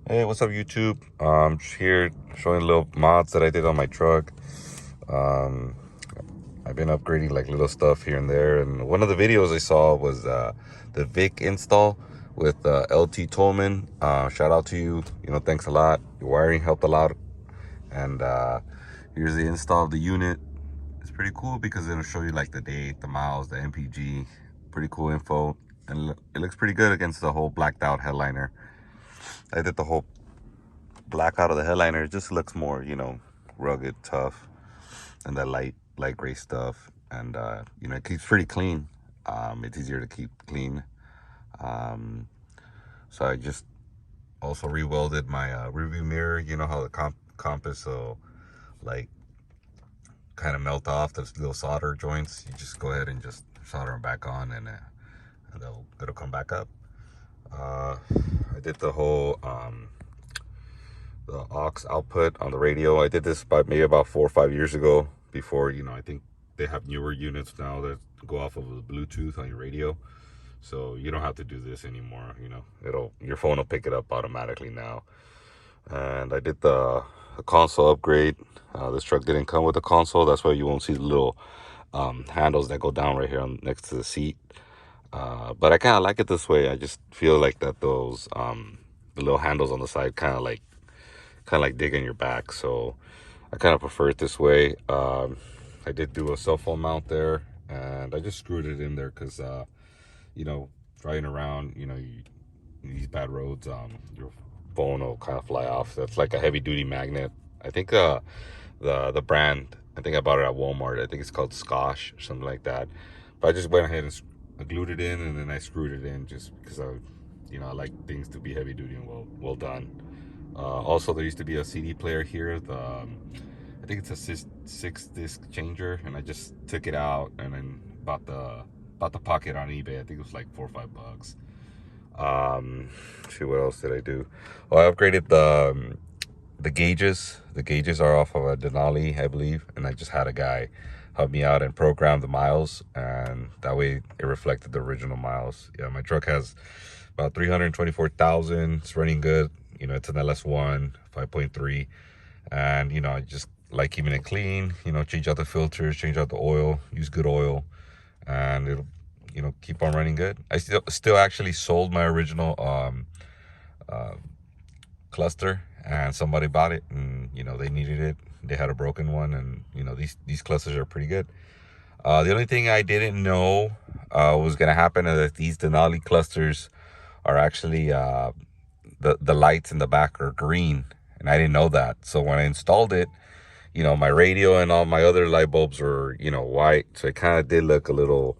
Hey, what's up, YouTube? Just here showing little mods that I did on my truck. Um, I've been upgrading like little stuff here and there, and one of the videos I saw was the VIC install with LT Tolman. Shout out to you. Thanks a lot. Your wiring helped a lot, and here's the install of the unit. It's pretty cool because it'll show you like the date, the miles, the MPG. Pretty cool info, and it looks pretty good against the whole blacked out headliner. I did the whole black out of the headliner. It just looks more, rugged, tough, and that light gray stuff. And it keeps pretty clean. It's easier to keep clean. Um, so I just also re-welded my rearview mirror. You know how the compass will like kind of melt off those little solder joints. You just go ahead and just solder them back on, and it'll come back up. I did the whole the aux output on the radio. I did this about 4 or 5 years ago. Before, I think they have newer units now that go off of the Bluetooth on your radio, so you don't have to do this anymore. Your phone will pick it up automatically now. And I did the console upgrade. This truck didn't come with a console, that's why you won't see the little handles that go down right here next to the seat. But I kind of like it this way. I just feel like that those the little handles on the side kind of like dig in your back, so I kind of prefer it this way. I did do a cell phone mount there, and I just screwed it in there because driving around, these bad roads, your phone will kind of fly off. That's like a heavy duty magnet. I think the brand, I think I bought it at Walmart. I think it's called Scotch or something like that. But I just went ahead and I glued it in, and then I screwed it in just because I like things to be heavy duty and well done. Also, there used to be a CD player here. I think it's a 6-disc changer, and I just took it out and then bought the pocket on eBay. I think it was like $4 or $5. See, what else did I do? Oh, I upgraded the gauges. The gauges are off of a Denali, I believe, and I just had a guy help me out and program the miles, and that way it reflected the original miles. Yeah, my truck has about 324,000. It's running good. It's an LS1 5.3, and I just like keeping it clean. Change out the filters, change out the oil, use good oil, and it'll keep on running good. I still actually sold my original cluster, and somebody bought it, and they needed it. They had a broken one, and these clusters are pretty good. The only thing I didn't know was gonna happen is that these Denali clusters are actually the lights in the back are green, and I didn't know that. So when I installed it, my radio and all my other light bulbs were white, so it kind of did look a little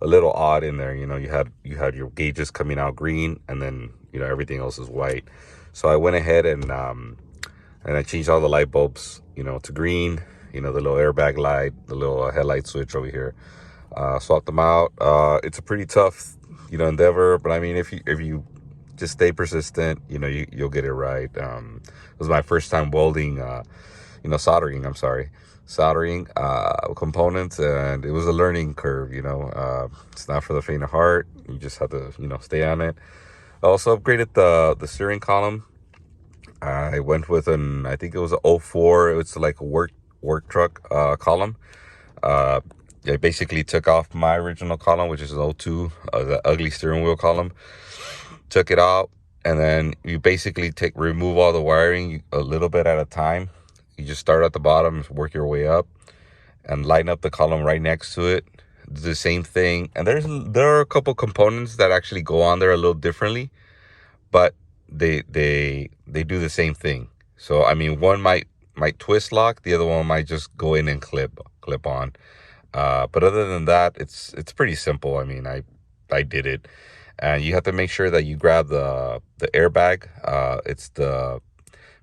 odd in there. You had your gauges coming out green, and then everything else is white. So I went ahead and I changed all the light bulbs to green. The little airbag light, the little headlight switch over here. Swapped them out. It's a pretty tough endeavor, but I mean, if you just stay persistent, you'll get it right. It was my first time welding, soldering, I'm sorry, soldering components, and it was a learning curve. It's not for the faint of heart. You just have to stay on it. I also upgraded the steering column. I went with I think it was an '04. It's like a work truck column. I basically took off my original column, which is an '02, the ugly steering wheel column. Took it out, and then you basically remove all the wiring a little bit at a time. You just start at the bottom, work your way up, and line up the column right next to it. Do the same thing, and there are a couple components that actually go on there a little differently, but they do the same thing. So I mean, one might twist lock, the other one might just go in and clip on. But other than that, it's pretty simple. I mean, I did it, and you have to make sure that you grab the airbag.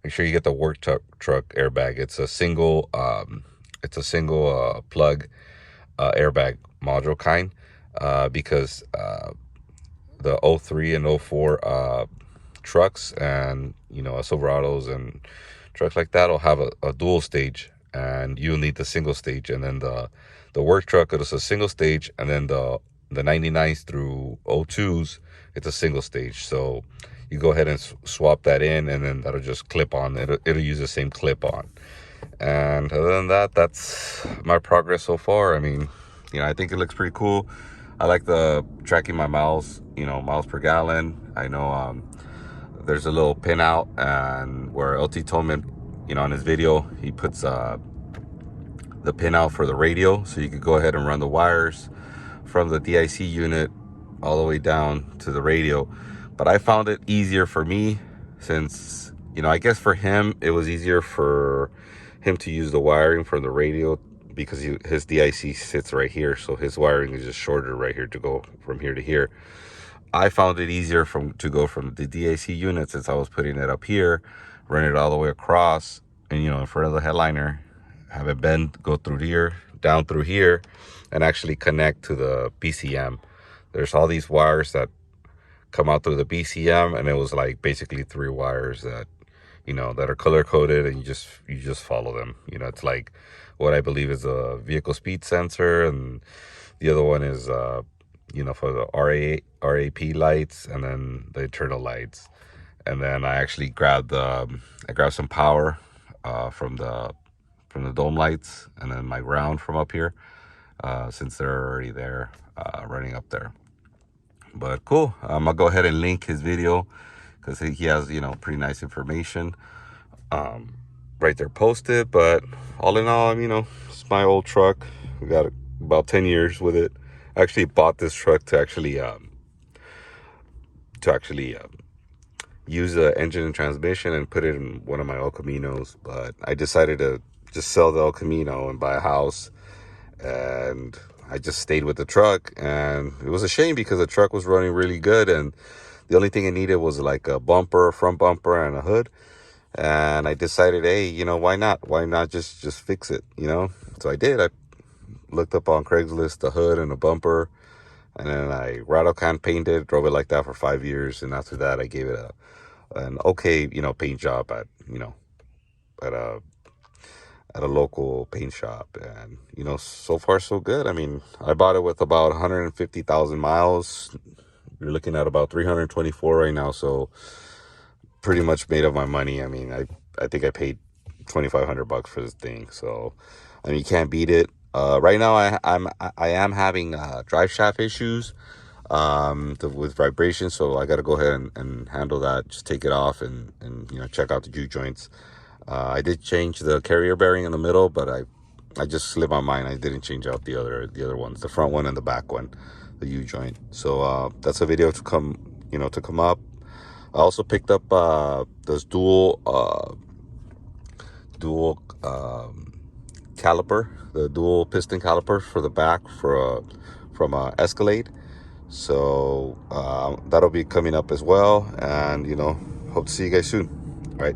Make sure you get the work truck airbag. It's a single plug airbag module kind, because the '03 and '04 trucks and Silverados and trucks like that will have a dual stage, and you'll need the single stage. And then the work truck, it's a single stage, and then the 99s through '02s, it's a single stage. So you go ahead and swap that in, and then that'll just clip on. It'll use the same clip on. And other than that, that's my progress so far. I mean, I think it looks pretty cool. I like the tracking my miles, miles per gallon. I know there's a little pin out, and where LT Tolman, on his video, he puts the pin out for the radio, so you could go ahead and run the wires from the DIC unit all the way down to the radio. But I found it easier for me, since I guess for him it was easier for him to use the wiring from the radio, because his DIC sits right here, so his wiring is just shorter right here to go from here to here. I found it easier to go from the DIC unit, since I was putting it up here, run it all the way across, and in front of the headliner, have it bend, go through here, down through here, and actually connect to the BCM. There's all these wires that come out through the BCM, and it was like basically 3 wires that that are color coded, and you just follow them. It's like what I believe is a vehicle speed sensor, and the other one is for the RAP lights, and then the internal lights. And then I actually grabbed some power from the dome lights, and then my ground from up here, since they're already there, running up there. But cool. I'm gonna go ahead and link his video, because he has pretty nice information right there posted. But all in all, it's my old truck. We got about 10 years with it. I actually bought this truck to actually use the engine and transmission and put it in one of my El Caminos. But I decided to just sell the El Camino and buy a house, and I just stayed with the truck. And it was a shame, because the truck was running really good, and the only thing it needed was like a bumper, front bumper, and a hood. And I decided, hey, why not just fix it, So I did. I looked up on Craigslist the hood and the bumper, and then I rattle can painted, drove it like that for 5 years. And after that, I gave it an okay, paint job at a local paint shop. And so far so good. I mean, I bought it with about 150,000 miles. You're looking at about 324 right now, so pretty much made up my money. I mean, I think I paid $2,500 for this thing, so I mean, you can't beat it. Right now, I am having drive shaft issues with vibration, so I got to go ahead and handle that. Just take it off and check out the juke joints. I did change the carrier bearing in the middle, but I just slipped my mind. I didn't change out the other ones, the front one and the back one, the U joint. So that's a video to come up. I also picked up this dual caliper, the dual piston caliper for the back from Escalade. So that'll be coming up as well, and hope to see you guys soon. All right.